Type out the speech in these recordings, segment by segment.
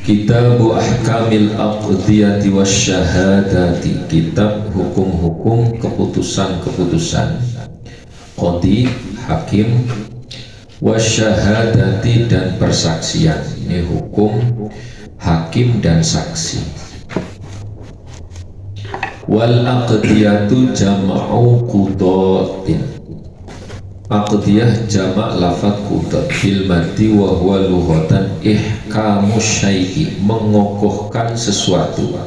Kitabu Ahkamil Aqdiyati Wasyahadati, kitab hukum-hukum keputusan-keputusan, qadi, hakim, wasyahadati, dan persaksian. Ini hukum hakim dan saksi. Wal aqdiyatu jama'u qudatin. Aqdiyah jamak lafaz qudat bil mati wa huwa lughatan ihkamu syai'i, mengokohkan sesuatu,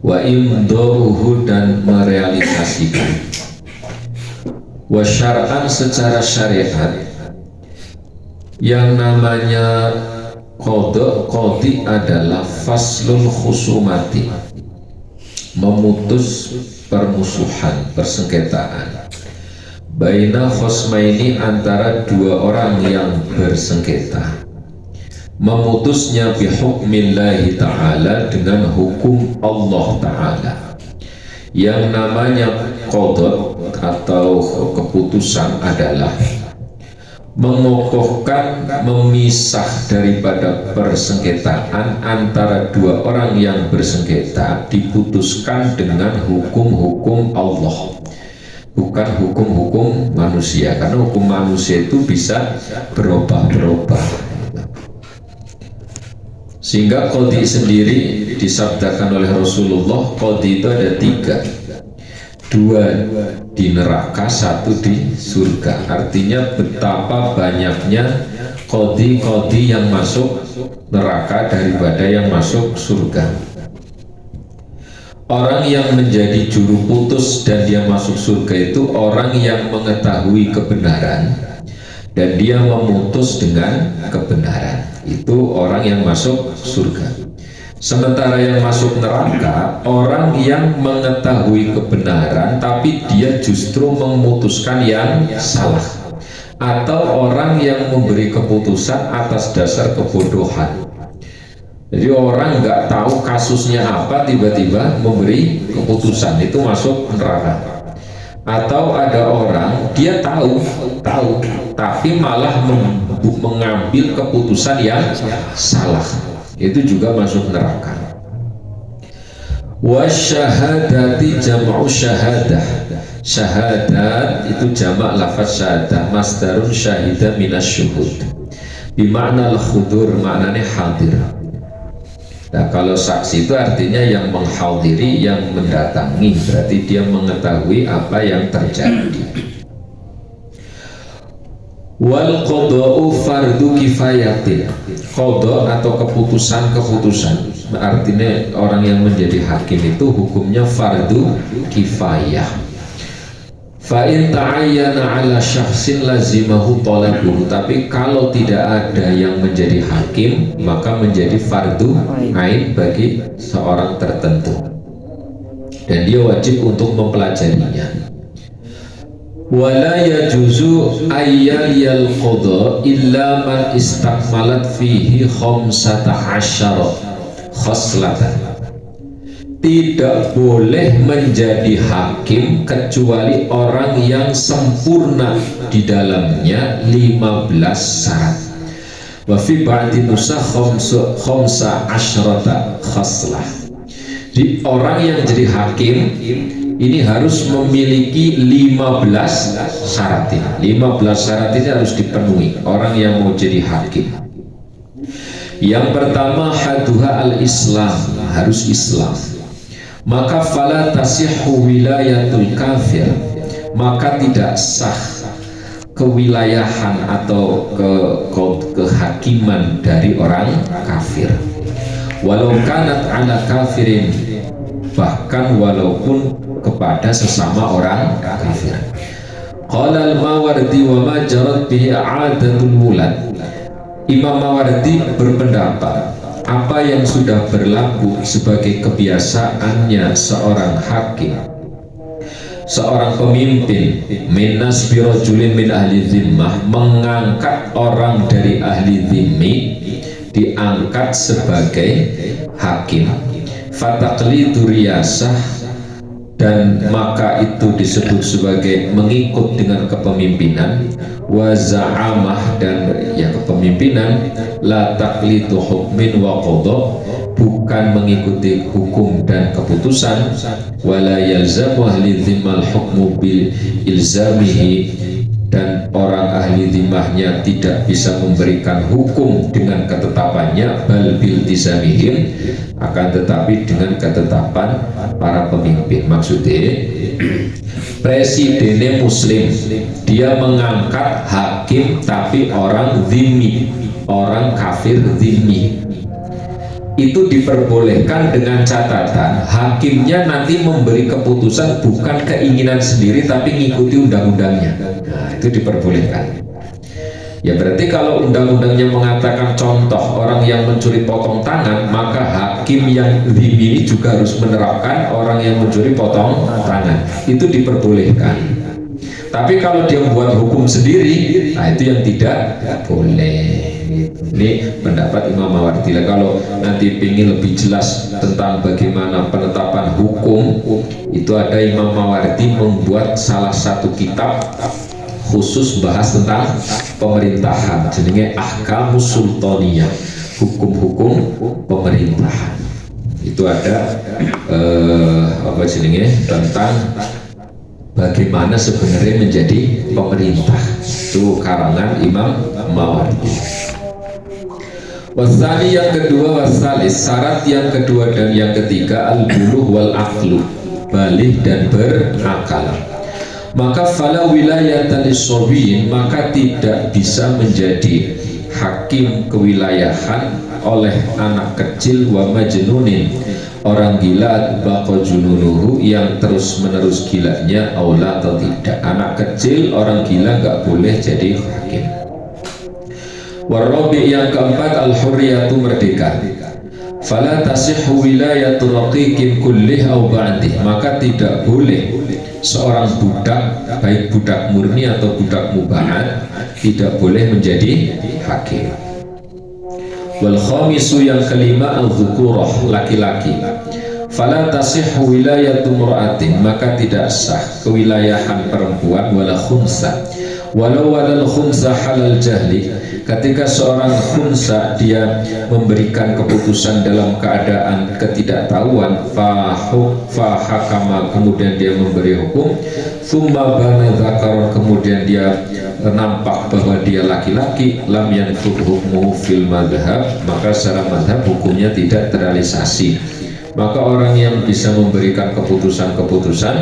wa imdaruhu, dan merealisasikan, wa syar'an, secara syariat. Yang namanya qadi adalah faslul khusumati, memutus permusuhan, persengketaan, baina khosmaini, antara dua orang yang bersengketa, memutusnya bihukmillahi ta'ala, dengan hukum Allah ta'ala. Yang namanya qadha atau keputusan adalah mengokohkan, memisah daripada persengketaan antara dua orang yang bersengketa, diputuskan dengan hukum-hukum Allah, bukan hukum-hukum manusia, karena hukum manusia itu bisa berubah-berubah. Sehingga qadi sendiri disabdakan oleh Rasulullah, qadi itu ada tiga, dua di neraka, satu di surga. Artinya betapa banyaknya qadi-qadi yang masuk neraka daripada yang masuk surga. Orang yang menjadi juru putus dan dia masuk surga itu orang yang mengetahui kebenaran dan dia memutus dengan kebenaran. Itu orang yang masuk surga. Sementara yang masuk neraka orang yang mengetahui kebenaran tapi dia justru memutuskan yang salah, atau orang yang memberi keputusan atas dasar kebodohan. Jadi orang nggak tahu kasusnya apa, tiba-tiba memberi keputusan, itu masuk neraka. Atau ada orang dia tahu, tapi malah mengambil keputusan yang salah, itu juga masuk neraka. Wasyahadati jam'u syahadah. Syahadat itu jamak lafaz syahadah, masdarun syahida minasyuhud, bima'na al-khudur, maknanya hadir. Nah, kalau saksi itu artinya yang menghadiri, yang mendatangi, berarti dia mengetahui apa yang terjadi. Wal qada'u fardu kifayatin. Qada atau keputusan artinya orang yang menjadi hakim itu hukumnya fardu kifayah. Fa in ta'ayyana 'ala syakhsin lazimahu talabuhu, tapi kalau tidak ada yang menjadi hakim maka menjadi fardu ain bagi seorang tertentu dan dia wajib untuk mempelajarinya. Wala yajuzu ayyal qada illa man istakmalat fihi khamsata asyara khoslatan. Tidak boleh menjadi hakim kecuali orang yang sempurna di dalamnya 15 syarat. Wa fi ba'di nusakh khamsa asyrata khaslah. Jadi orang yang jadi hakim ini harus memiliki 15 syarat ini. 15 syarat ini harus dipenuhi orang yang mau jadi hakim. Yang pertama, haduha al-Islam, harus Islam. Maka fala tasihhu wilayatul kafir, maka tidak sah kewilayahan atau kehakiman dari orang kafir. Walau kanat ala kafirin, bahkan walaupun kepada sesama orang kafir. Qala al-Mawardi wa ma jarat bihi a'adatul wulad. Imam Mawardi berpendapat apa yang sudah berlaku sebagai kebiasaannya seorang hakim, seorang pemimpin, minas birojulin min ahli zimmah, mengangkat orang dari ahli zimmi, diangkat sebagai hakim. Fataqlidu riyasah, dan maka itu disebut sebagai mengikut dengan kepemimpinan, wa za'amah dan ya kepemimpinan, la taqlidu hukmin wa qadha, bukan mengikuti hukum dan keputusan, wala yalzamu ahli dhimmal hukmu bil ilzamihi, dan orang ahli dhimahnya tidak bisa memberikan hukum dengan ketetapannya, bal bil tizamihim, akan tetapi dengan ketetapan para pemimpin. Maksudnya presidennya muslim, dia mengangkat hakim tapi orang dhimmi, orang kafir dhimmi, itu diperbolehkan dengan catatan hakimnya nanti memberi keputusan bukan keinginan sendiri tapi ngikuti undang-undangnya. Nah, itu diperbolehkan. Ya berarti kalau undang-undangnya mengatakan contoh orang yang mencuri potong tangan, maka hakim yang dhimmi ini juga harus menerapkan orang yang mencuri potong tangan. Itu diperbolehkan. Tapi kalau dia membuat hukum sendiri, nah itu yang tidak boleh. Ini pendapat Imam Mawardi. Kalau nanti ingin lebih jelas tentang bagaimana penetapan hukum, itu ada Imam Mawardi membuat salah satu kitab khusus bahas tentang pemerintahan, jenenge Ahkamus Sultaniyah, hukum-hukum pemerintahan. Itu ada apa jenenge tentang bagaimana sebenarnya menjadi pemerintah. Itu karangan Imam Mawardi. Wasani yang kedua, wasalis syarat yang kedua dan yang ketiga, al-buluh wal aqlu, balik dan berakal. Maka fala wilayatan lis-shabiyin, maka tidak bisa menjadi hakim kewilayahan oleh anak kecil, wa majnunin, orang gila, baqa jununuhu, yang terus menerus gilanya, aula atau tidak. Anak kecil, orang gila nggak boleh jadi hakim. Warabi yang keempat, al-hurriyatu, merdeka. Fala tasihhu wilayatu raqiqin kullih au ba'dih, maka tidak boleh seorang budak, baik budak murni atau budak mubahat, tidak boleh menjadi hakim. Wal khamisu yang kelima, al-dzukurah, laki-laki. Fala tasihhu wilayatu mur'atin, maka tidak sah kewilayahan perempuan, wala khunsa, walau walal khunsa halal jahli, ketika seorang khunsa dia memberikan keputusan dalam keadaan ketidaktahuan, fahakama, kemudian dia memberi hukum, thumma bana dzakaron, kemudian dia nampak bahwa dia laki-laki, lam yanfud hukmu fil madhab, maka secara madhab hukumnya tidak terrealisasi. Maka orang yang bisa memberikan keputusan-keputusan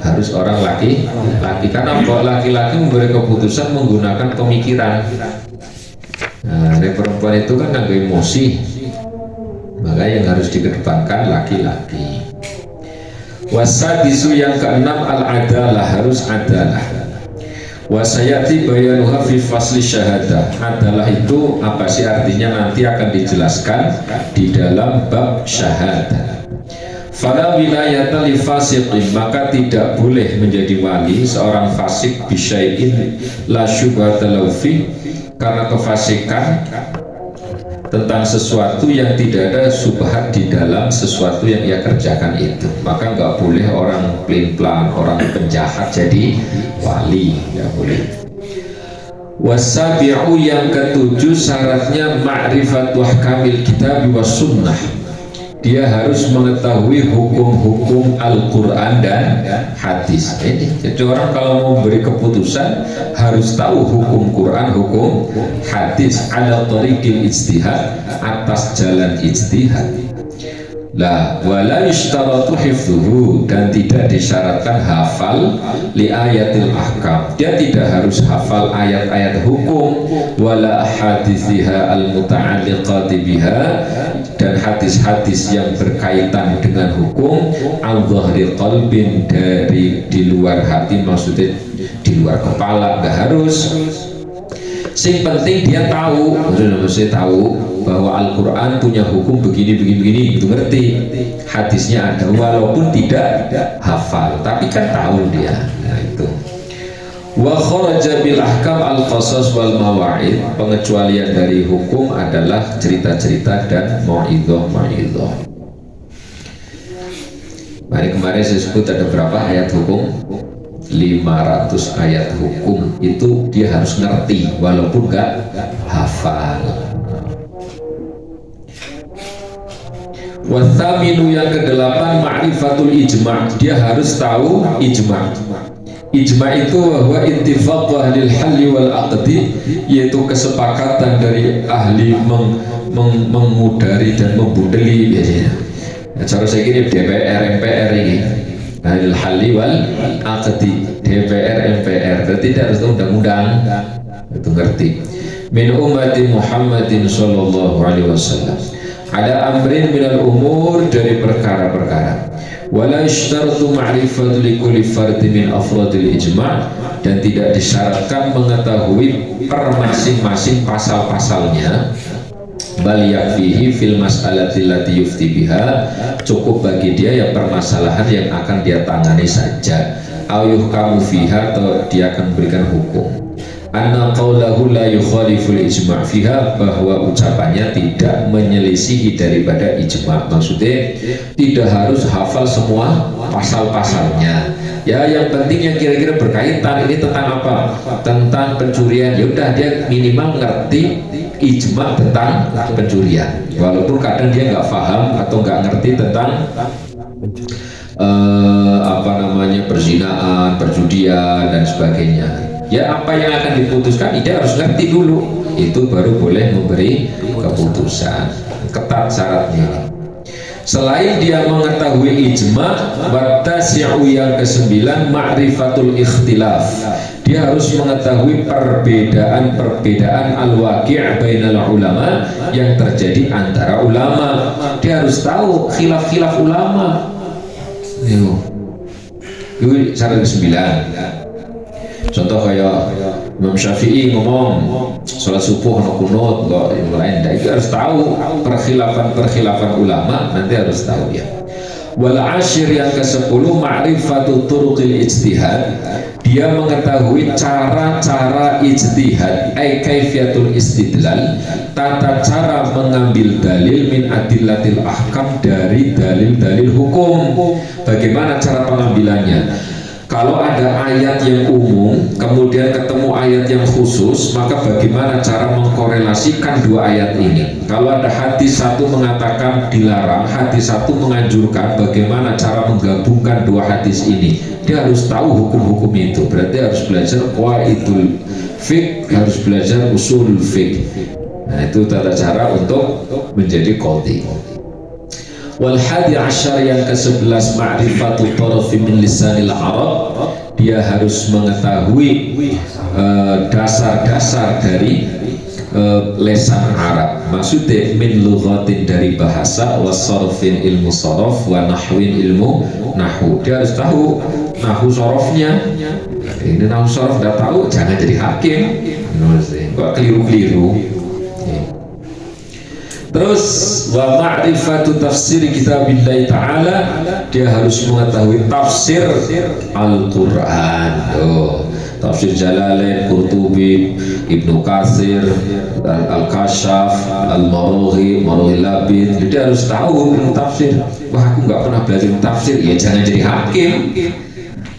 harus orang laki-laki, karena laki-laki memberi keputusan menggunakan pemikiran. Nah, perempuan itu kan agak emosi, maka yang harus dikedepankan laki-laki. Wasadisu yang keenam, al-adalah, harus adalah. Wasayati bayanuha fi fasli syahadah. Adalah itu apa sih artinya, nanti akan dijelaskan di dalam bab syahadah. Fala wilayata li fasiqin, maka tidak boleh menjadi wali seorang fasik bisyai'in la syubhata lahu fi, karena kefasikan tentang sesuatu yang tidak ada subhat di dalam sesuatu yang ia kerjakan itu. Maka nggak boleh orang pelin-pelan, orang penjahat jadi wali, nggak boleh. Wasabi'u yang ketujuh, syaratnya ma'rifatu ahkamil kitab was sunnah, dia harus mengetahui hukum-hukum Al-Quran dan hadis. Ini jadi orang kalau mau beri keputusan harus tahu hukum Quran, hukum hadis, ala tariqil ijtihad, atas jalan ijtihad. La wala yushtaratu hifdhuhu, dan tidak disyaratkan hafal li ayatil ahkam, dia tidak harus hafal ayat-ayat hukum, wala hadithiha al muta'alliqati biha, dan hadis-hadis yang berkaitan dengan hukum, al dhahri qalbin, dari di luar hati, maksudnya di luar kepala, nggak harus. Sing penting dia tahu, maksudnya tahu bahwa Al-Quran punya hukum begini, itu ngerti. Hadisnya ada, walaupun tidak hafal, tapi kan tahu dia. Nah itu. Wa kharaja bil ahkam al-qasas wal mawa'id, pengecualian dari hukum adalah cerita-cerita dan mau'idhah. Kemarin saya sebut ada berapa ayat hukum, 500 ayat hukum itu dia harus ngerti walaupun gak hafal. Wathaminu yang ke-8 ma'rifatul ijma', dia harus tahu ijma'. Ijma' itu bahwa ittifaq ahlil halli wal aqdi, yaitu kesepakatan dari ahli mengudari dan membudeli biasanya. Cara saya kira DPR MPR ini ahlil halli wal aqdi, DPR MPR berarti tidak harus undang-undang, itu ngerti. Min ummati Muhammadin sallallahu alaihi wasallam, ada amrin minal umur, dari perkara-perkara. Wala ishtaratu ma'rifatu likulli fardin min afradil ijma', dan tidak disyaratkan mengetahui per masing-masing pasal-pasalnya. Bal yakfihi fil mas'alati allati yufti biha, cukup bagi dia ya permasalahan yang akan dia tangani saja. Au yuhkamu fiha, atau dia akan berikan hukum. Anna qawlahu la yukhaliful ijma' fiha, bahwa ucapannya tidak menyelisihi daripada ijma'. Maksudnya tidak harus hafal semua pasal-pasalnya. Ya, yang penting yang kira-kira berkaitan, ini tentang apa? Tentang pencurian. Ya udah, dia minimal ngerti ijma' tentang pencurian. Walaupun kadang dia nggak paham atau nggak ngerti tentang perzinaan, perjudian dan sebagainya. Ya, apa yang akan diputuskan dia harus ngerti dulu, itu baru boleh memberi keputusan. Ketat syaratnya. Selain dia mengetahui ijma', wattasi'u yang ke-9 ma'rifatul ikhtilaf, dia harus mengetahui perbedaan-perbedaan al-waqi' bainal ulama, yang terjadi antara ulama. Dia harus tahu khilaf-khilaf ulama. Itu syarat ke-9. Contoh kayak Imam Syafi'i ngomong sholat subuh no kunut kok yang lain, itu harus tahu perkhilafan ulama, nanti harus tahu ya. Wal ashir yang ke-10 ma'rifatu turuqil ijtihad, dia mengetahui cara-cara ijtihad, ai kaifiyatul istidlal, tata cara mengambil dalil min adillatil ahkam, dari dalil-dalil hukum. Bagaimana cara pengambilannya? Kalau ada ayat yang umum kemudian ketemu ayat yang khusus, maka bagaimana cara mengkorelasikan dua ayat ini? Kalau ada hadis satu mengatakan dilarang, hadis satu menganjurkan, bagaimana cara menggabungkan dua hadis ini? Dia harus tahu hukum-hukum itu. Berarti harus belajar qawaidul fiqh, harus belajar usul fiqh. Nah, itu tata cara untuk menjadi qadhi. Wal hadi asyar yang ke-11 ma'rifatu tarafi min lisanil arab, dia harus mengetahui dasar-dasar dari lesan Arab. Maksudnya min lughatin, dari bahasa, wasarfin ilmu saraf, wa nahwin ilmu nahu. Dia harus tahu nahu sarafnya. Ini nahu saraf tidak tahu, jangan jadi hakim. Kok keliru-keliru. Terus wa ma'rifatu tafsir kitabillah ta'ala, dia harus mengetahui tafsir Al-Quran. Tafsir Jalalain, Qurtubi, Ibnu Katsir, Al-Kashaf, Al-Marughi, Marughi Labid. Dia harus tahu tafsir. Wah, aku nggak pernah belajar tafsir, ya jangan jadi hakim.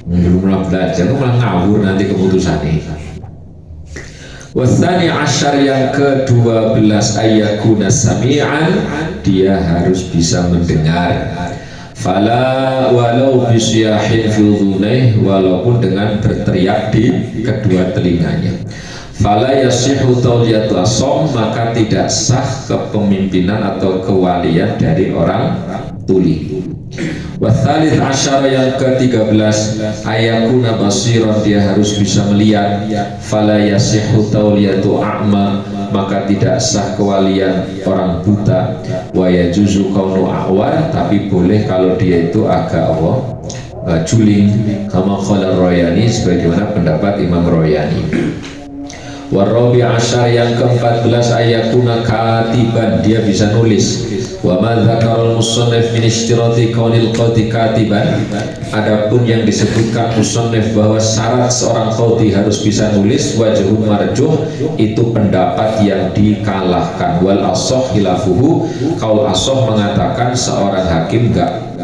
Belum pernah belajar, malah ngawur nanti keputusannya. Wasani asyar yang ke-12 ayyakuna sami'an, dia harus bisa mendengar. Fala walau bisyahin fi udhunaih, walaupun dengan berteriak di kedua telinganya. Fala yasihu tawliyatu asom, maka tidak sah kepemimpinan atau kewalian dari orang tuli. Wathalith asyara yang ke-13 ayakuna basiran, dia harus bisa melihat. Fala yasihu tawliyatu a'ma, maka tidak sah kewalian orang buta. Wa yajuzu kaunu a'war, tapi boleh kalau dia itu agak juling, kama qala Royani, sebagaimana pendapat Imam Royani. Warabi asyar yang ke-14 ayakuna katiban, dia bisa nulis. Wa ma dzakarul musannif min ishtirati kaunil qadhi katiban, adapun yang disebutkan musannif bahwa syarat seorang qadhi harus bisa nulis, wajhun marjuh, itu pendapat yang dikalahkan. Wal ashah khilafuhu, kaul ashah mengatakan seorang hakim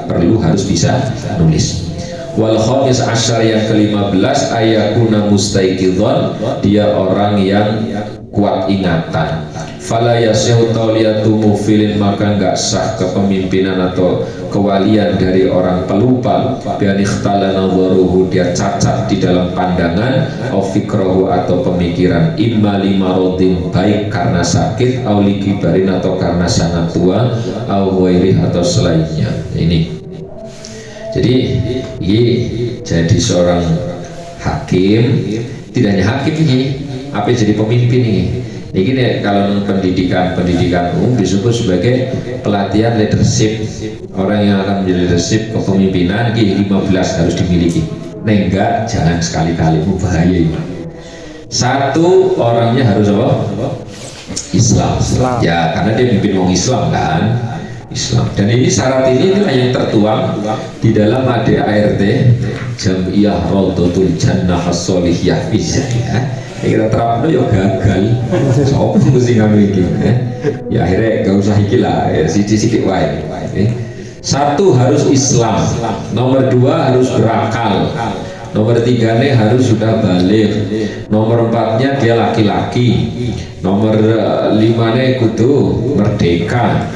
perlu harus bisa nulis. Wal khamis asyar yang ke-15 ayakuna mustaiqidhon, dia orang yang kuat ingatan. Fala yasihu tawliyatu mufilin, maka enggak sah kepemimpinan atau kewalian dari orang pelupa. Bian ikhtala nadharuhu, dia cacat di dalam pandangan, au fikrahu atau pemikiran, imma limarodin, baik karena sakit, au likibarin atau karena sangat tua, au ghairih atau selainnya. Ini jadi jadi seorang hakim, tidak hanya hakim ini, apa jadi pemimpin ini. Ini kalau pendidikan umum disebut sebagai pelatihan leadership. Orang yang akan menjadi leadership kepemimpinan ini 15 harus dimiliki. Nah enggak, jangan sekali-kali, bahaya ini. Satu, orangnya harus apa? Islam. Ya karena dia pimpin orang Islam kan. Islam. Dan ini syarat ini itulah yang tertuang di dalam ADART Jam'iyah Raudhatul Jannah As-Sholihiyah ya. Kita terapno ya gagal. Sopo mesti ngamu iki. Ya akhirnya gak usah iki lah, ya sithik-sithik wae. Satu harus Islam. Nomor dua harus berakal. Nomor tiga nih harus sudah balik. Nomor empatnya dia laki-laki. Nomor lima nih kudu merdeka.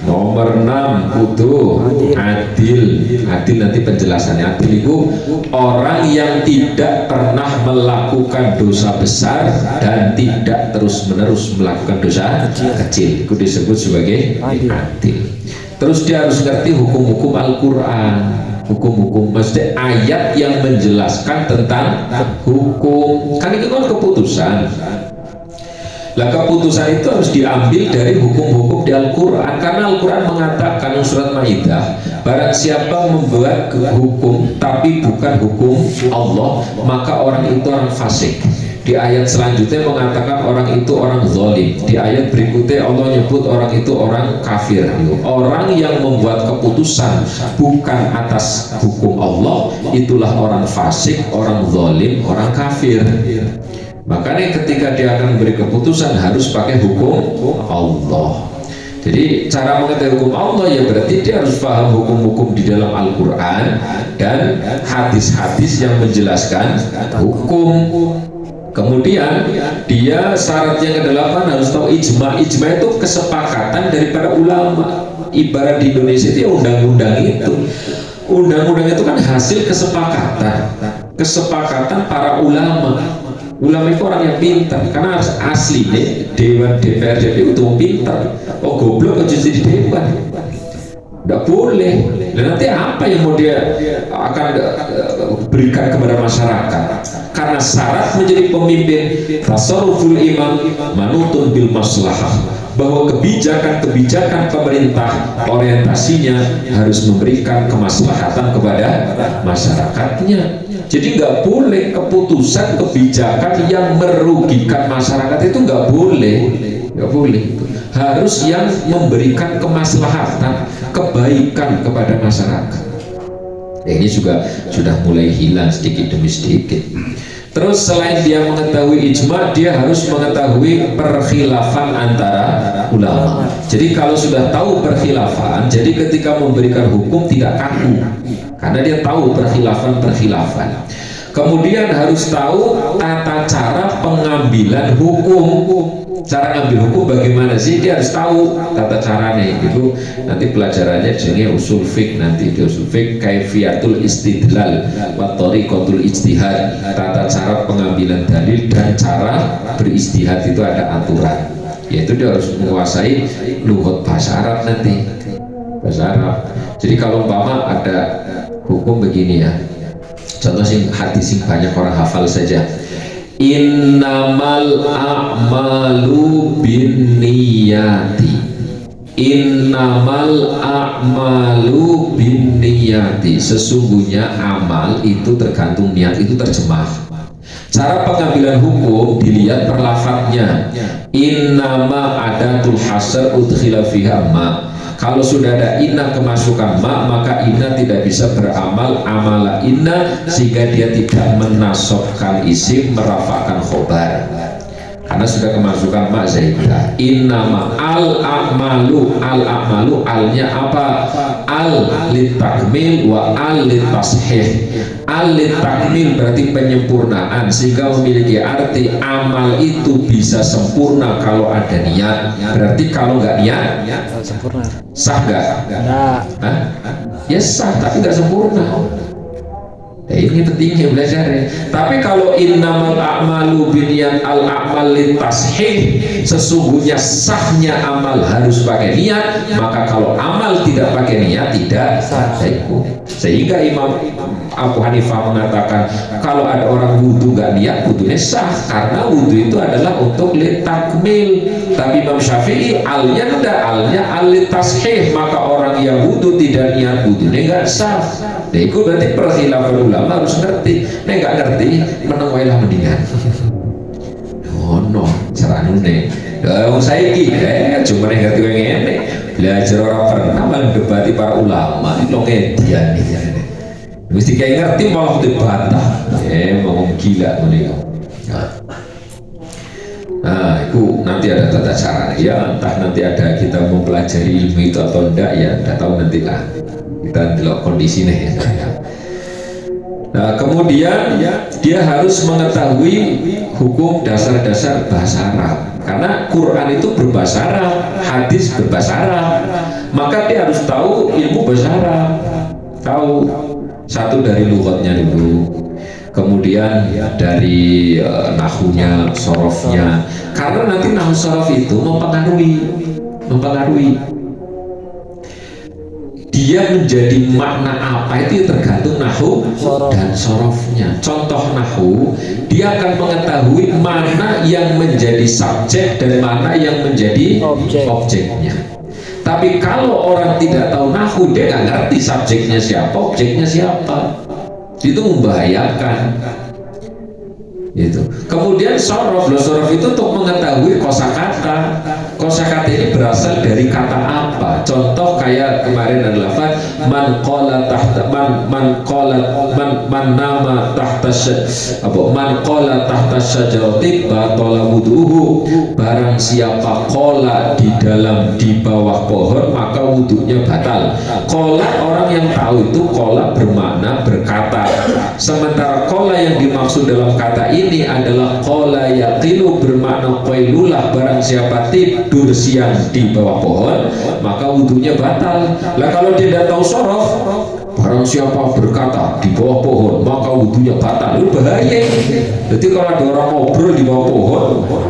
Nomor 6 kudu adil. Adil nanti penjelasannya. Adil itu orang yang tidak pernah melakukan dosa besar dan tidak terus-menerus melakukan dosa kecil. Itu disebut sebagai adil. Terus dia harus ngerti hukum-hukum Al-Quran, hukum-hukum, maksudnya ayat yang menjelaskan tentang hukum. Kan itu kan keputusan. Lah keputusan itu harus diambil dari hukum-hukum di Al-Quran, karena Al-Quran mengatakan surat Maidah, barang siapa membuat hukum tapi bukan hukum Allah, maka orang itu orang fasik. Di ayat selanjutnya mengatakan orang itu orang zalim. Di ayat berikutnya Allah nyebut orang itu orang kafir. Orang yang membuat keputusan bukan atas hukum Allah, itulah orang fasik, orang zalim, orang kafir. Makanya ketika dia akan memberi keputusan harus pakai hukum Allah. Jadi cara mengetahui hukum Allah ya berarti dia harus paham hukum-hukum di dalam Al-Quran dan hadis-hadis yang menjelaskan hukum. Kemudian dia syarat yang ke-8 harus tahu ijma. Ijma itu kesepakatan daripada ulama. Ibarat di Indonesia itu undang-undang itu. Undang-undang itu kan hasil kesepakatan para ulama. Ulama itu orang yang pintar, karena harus asli deh. Dewan DPR itu pintar. Oh goblok aja jadi dewan, nggak boleh. Dan nanti apa yang mau dia akan berikan kepada masyarakat? Karena syarat menjadi pemimpin tasarruful imam manutun bil maslahah, bahwa kebijakan pemerintah orientasinya harus memberikan kemaslahatan kepada masyarakatnya. Jadi nggak boleh keputusan kebijakan yang merugikan masyarakat, itu nggak boleh. Harus yang memberikan kemaslahatan, kebaikan kepada masyarakat. Ini juga sudah mulai hilang sedikit demi sedikit. Terus selain dia mengetahui ijma, dia harus mengetahui perkhilafan antara ulama. Jadi kalau sudah tahu perkhilafan, jadi ketika memberikan hukum tidak kaku, karena dia tahu perkhilafan. Kemudian harus tahu tata cara pengambilan hukum. Cara ngambil hukum bagaimana sih? Dia harus tahu tata caranya. Itu nanti pelajarannya jenisnya usul fiqh. Nanti di usul fiqh kaifiyatul istidlal wa thariqatul ijtihad. Tata cara pengambilan dalil dan cara beristihad itu ada aturan. Yaitu dia harus menguasai lughat bahasa Arab nanti. Bahasa Arab. Jadi kalau umpama ada hukum begini ya. Contoh hadis yang banyak orang hafal saja. Innamal a'malu binniyati. Innamal a'malu binniyati. Sesungguhnya amal itu tergantung niat, itu terjemah. Cara pengambilan hukum dilihat perlafadznya. Innama adatul hasr udkhila fiha ma. Kalau sudah ada inna kemasukan ma, maka inna tidak bisa beramal amala inna, sehingga dia tidak menasobkan isim, merafakkan khobar. karena sudah kemasukan mak zaidah. Innama al-a'malu alnya apa? Al litakmil wa al litashih. Al litakmil berarti penyempurnaan, sehingga memiliki arti amal itu bisa sempurna kalau ada niat. Berarti kalau nggak niat sempurna. sah nggak? Nggak. Ya sah tapi nggak sempurna. Nah, ini pentingnya belajar ya. Tapi kalau innamal a'malu binniyat al-a'mal litashih, sesungguhnya sahnya amal harus pakai niat, maka kalau amal tidak pakai niat tidak sah. Sehingga Imam Abu Hanifah mengatakan kalau ada orang wudhu gak niat, wudhunya sah karena wudhu itu adalah untuk litakmil. Tapi Imam Syafi'i alnya tidak, alnya al-litashih, maka orang yang wudhu tidak niat wudhunya gak sah. Nah, itu berarti perkhilafan ulama harus ngerti. Nek gak ngerti, menengwailah mendingan. Oh no, ceranune. Saiki cuma nek ngerti kowe ngene. Belajar orang pernah malah debati para ulama, itu ngedian iki. Mesti kayak ngerti malah dibantah. Mau gila menika. Nah, itu nanti ada tata cara ya, entah nanti ada kita mempelajari ilmu itu atau enggak ya, enggak tahu nanti lah. Kita lihat kondisinya ya. Nah, kemudian dia harus mengetahui hukum dasar-dasar bahasa Arab, karena Quran itu berbahasa Arab, hadis berbahasa Arab, maka dia harus tahu ilmu bahasa Arab, tahu satu dari lughatnya dulu, kemudian dari nahunya, sorofnya, karena nanti nahu sorof itu mempengaruhi dia menjadi makna apa itu tergantung nahu dan sorofnya. Contoh nahu, dia akan mengetahui mana yang menjadi subjek dan mana yang menjadi objeknya. Tapi kalau orang tidak tahu nahu, dia nggak ngerti subjeknya siapa, objeknya siapa, itu membahayakan. Itu. Kemudian sorof itu untuk mengetahui kosakata. Kosakata ini berasal dari kata apa? Contoh kayak kemarin adalah man qala tahta man nama tahta man qala tahta syajarati batala wuduhu. Barang siapa qala di bawah pohon maka wudunya batal. Qala orang yang tahu itu qala bermakna berkata. Sementara qala yang dimaksud dalam kata ini adalah qala yaqilu bermakna qailulah, barang siapa tidur siang di bawah pohon maka wudunya batal. Lah kalau dia tidak tahu sorof, barang siapa berkata di bawah pohon maka wudunya batal, itu bahaya. Jadi kalau ada orang ngobrol di bawah pohon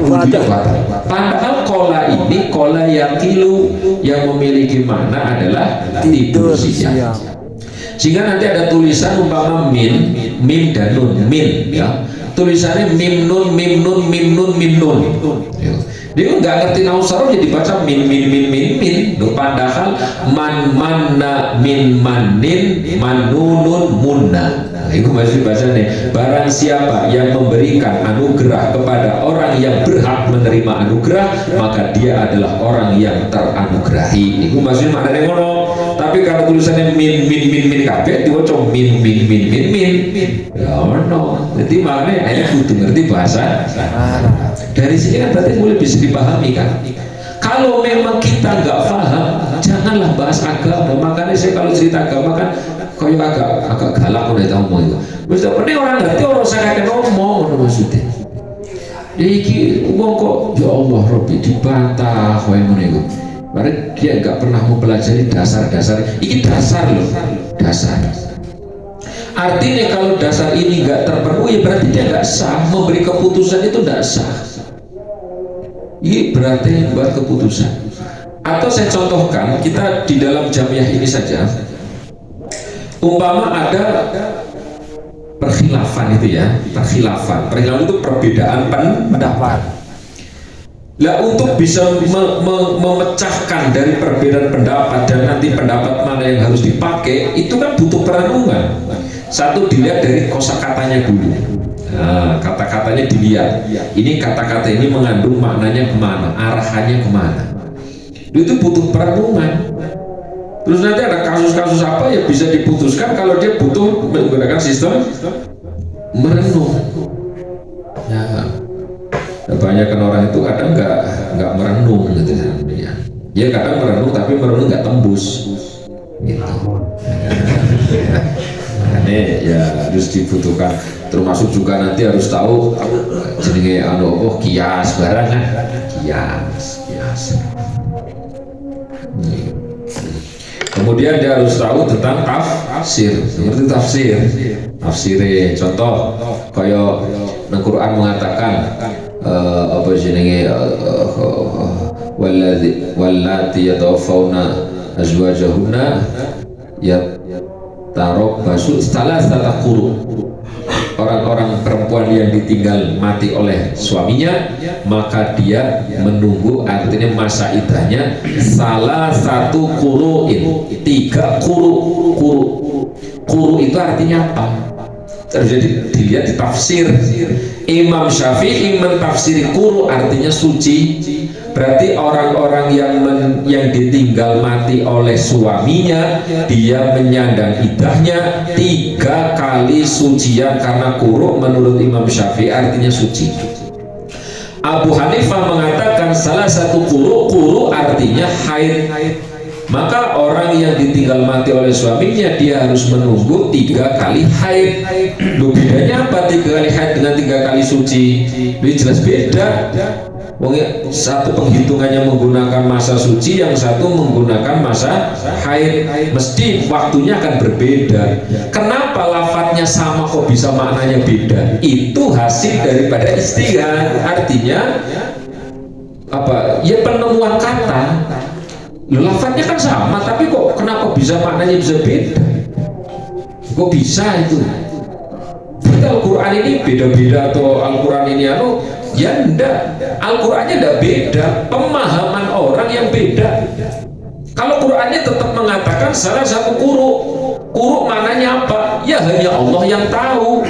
wudunya batal. Padahal qala ini qala yaqilu yang memiliki makna adalah tidur siang. Sehingga nanti ada tulisan umpama mim dan nun, min ya. Tulisannya mim nun. Dia nggak ngerti nahu sorof jadi baca min. Padahal manna min manin manunun munna. Nah, itu masih baca nih. Barang siapa yang memberikan anugerah kepada orang yang berhak menerima anugerah, maka dia adalah orang yang teranugerahi. Itu masih maknanya ngono. Tapi kalau tulisannya min kabeh diwaca min. Ya no. Jadi maknanya ayat kudu ngerti bahasa. Dari sini kan berarti mulai bisa dipahami kan. Kalau memang kita nggak paham, janganlah bahas agama. Makanya saya kalau cerita agama kan koyo agak galak udah ngomong itu. Mesti ini orang ngerti, orang saya kayak ngomong maksudnya. Iki wong kok ya Allah Rabbi dibantah koyo ngono iku. Padahal dia nggak pernah mempelajari dasar-dasar. Ini dasar loh, dasar. Artinya kalau dasar ini nggak terpenuhi, berarti dia nggak sah. Memberi keputusan itu nggak sah. Ini berarti buat keputusan. Atau saya contohkan, kita di dalam jamiah ini saja, umpama ada perkhilafan itu ya, perkhilafan itu perbedaan pendapat. Lah untuk bisa memecahkan dari perbedaan pendapat dan nanti pendapat mana yang harus dipakai, itu kan butuh perenungan. Satu dilihat dari kosakatanya dulu. Nah, kata-katanya dilihat. Ini kata-kata ini mengandung maknanya kemana, arahannya kemana. Itu butuh perenungan. Terus nanti ada kasus-kasus apa yang bisa diputuskan kalau dia butuh menggunakan sistem merenung. Ya, kebanyakan orang itu kadang nggak merenung gitu ya. Dia kadang merenung tapi merenung nggak tembus gitu. Ini ya harus dibutuhkan, termasuk juga nanti harus tahu jenenge kias barang kan, kias. Kemudian dia harus tahu tentang tafsir, seperti tafsirnya. Contoh kaya nang Quran mengatakan apa jenenge wallati yatawaffawna azwajahunna yatarabbasu salasata quru. Orang-orang perempuan yang ditinggal mati oleh suaminya, maka dia menunggu, artinya masa iddahnya salah satu quru'in, 3 quru itu artinya apa? Terjadi dilihat di tafsir. Imam Syafi'i mentafsiri quru artinya suci. Berarti orang-orang yang ditinggal mati oleh suaminya, dia menyandang iddahnya 3 kali sucian, karena quru menurut Imam Syafi'i artinya suci. Abu Hanifah mengatakan salah satu quru artinya haid. Maka orang yang ditinggal mati oleh suaminya, dia harus menunggu 3 kali haid. Loh, bedanya apa 3 kali haid dengan 3 kali suci? Ini jelas beda. Satu penghitungannya menggunakan masa suci, yang satu menggunakan masa haid. Mesti waktunya akan berbeda. Kenapa lafadznya sama kok bisa maknanya beda? Itu hasil daripada ijtihad. Artinya apa? Ya penemuan kata. Lafadznya kan sama, tapi kok kenapa bisa maknanya bisa beda? Kok bisa itu? Berarti Al-Quran ini beda-beda atau Al-Quran ini ya enggak, Al-Qurannya enggak beda, pemahaman orang yang beda. Kalau Qurannya tetap mengatakan salah satu quru maknanya apa? Ya hanya Allah yang tahu.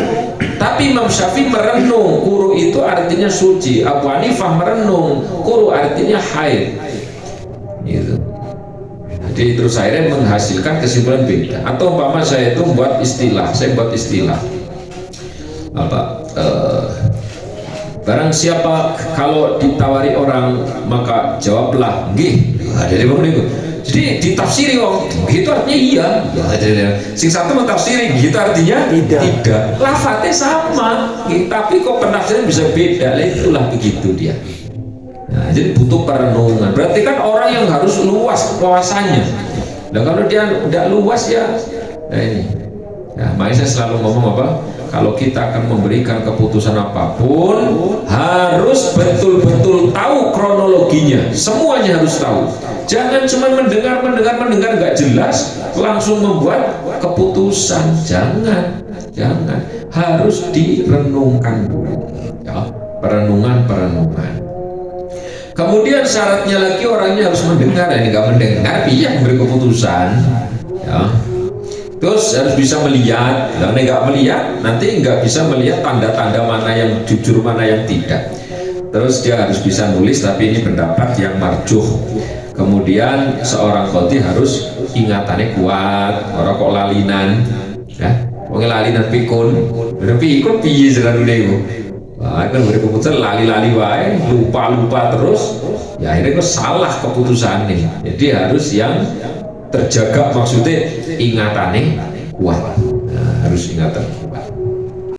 Tapi Imam Syafi'i merenung quru itu artinya suci, Abu Hanifah merenung quru artinya haid gitu. Jadi terus akhirnya menghasilkan kesimpulan beda. Atau umpama saya itu buat istilah apa, barang siapa kalau ditawari orang maka jawablah nggih. Jadi jadi ditafsiri gitu artinya iya. Sing satu mentafsiri gitu artinya tidak. Lafadznya sama, tapi kok penafsiran bisa beda. Itulah begitu dia. Nah, jadi butuh perenungan. Berarti kan orang yang harus luas wawasannya. Nah, kalau dia tidak luas ya, nah ini. Ya, makanya saya selalu ngomong apa? Kalau kita akan memberikan keputusan apapun, harus betul-betul tahu kronologinya. Semuanya harus tahu. Jangan cuma mendengar nggak jelas langsung membuat keputusan. Jangan. Harus direnungkan dulu. Ya, perenungan. Kemudian syaratnya lagi orangnya harus mendengar. Ini nggak mendengar, dia memberi keputusan. Ya. Terus harus bisa melihat. Kalau nggak melihat, nanti nggak bisa melihat tanda-tanda mana yang jujur, mana yang tidak. Terus dia harus bisa nulis, tapi ini pendapat yang marjuh. Kemudian seorang qadhi harus ingatannya kuat, orang kok lalinan. Ya, wong lalinan pikun piye jenenge niku. Wah, kan beri keputusan lali-lali wae, lupa terus, ya akhirnya kok salah keputusannya. Jadi harus yang terjaga, maksudnya ingatannya kuat. Nah, harus ingatan.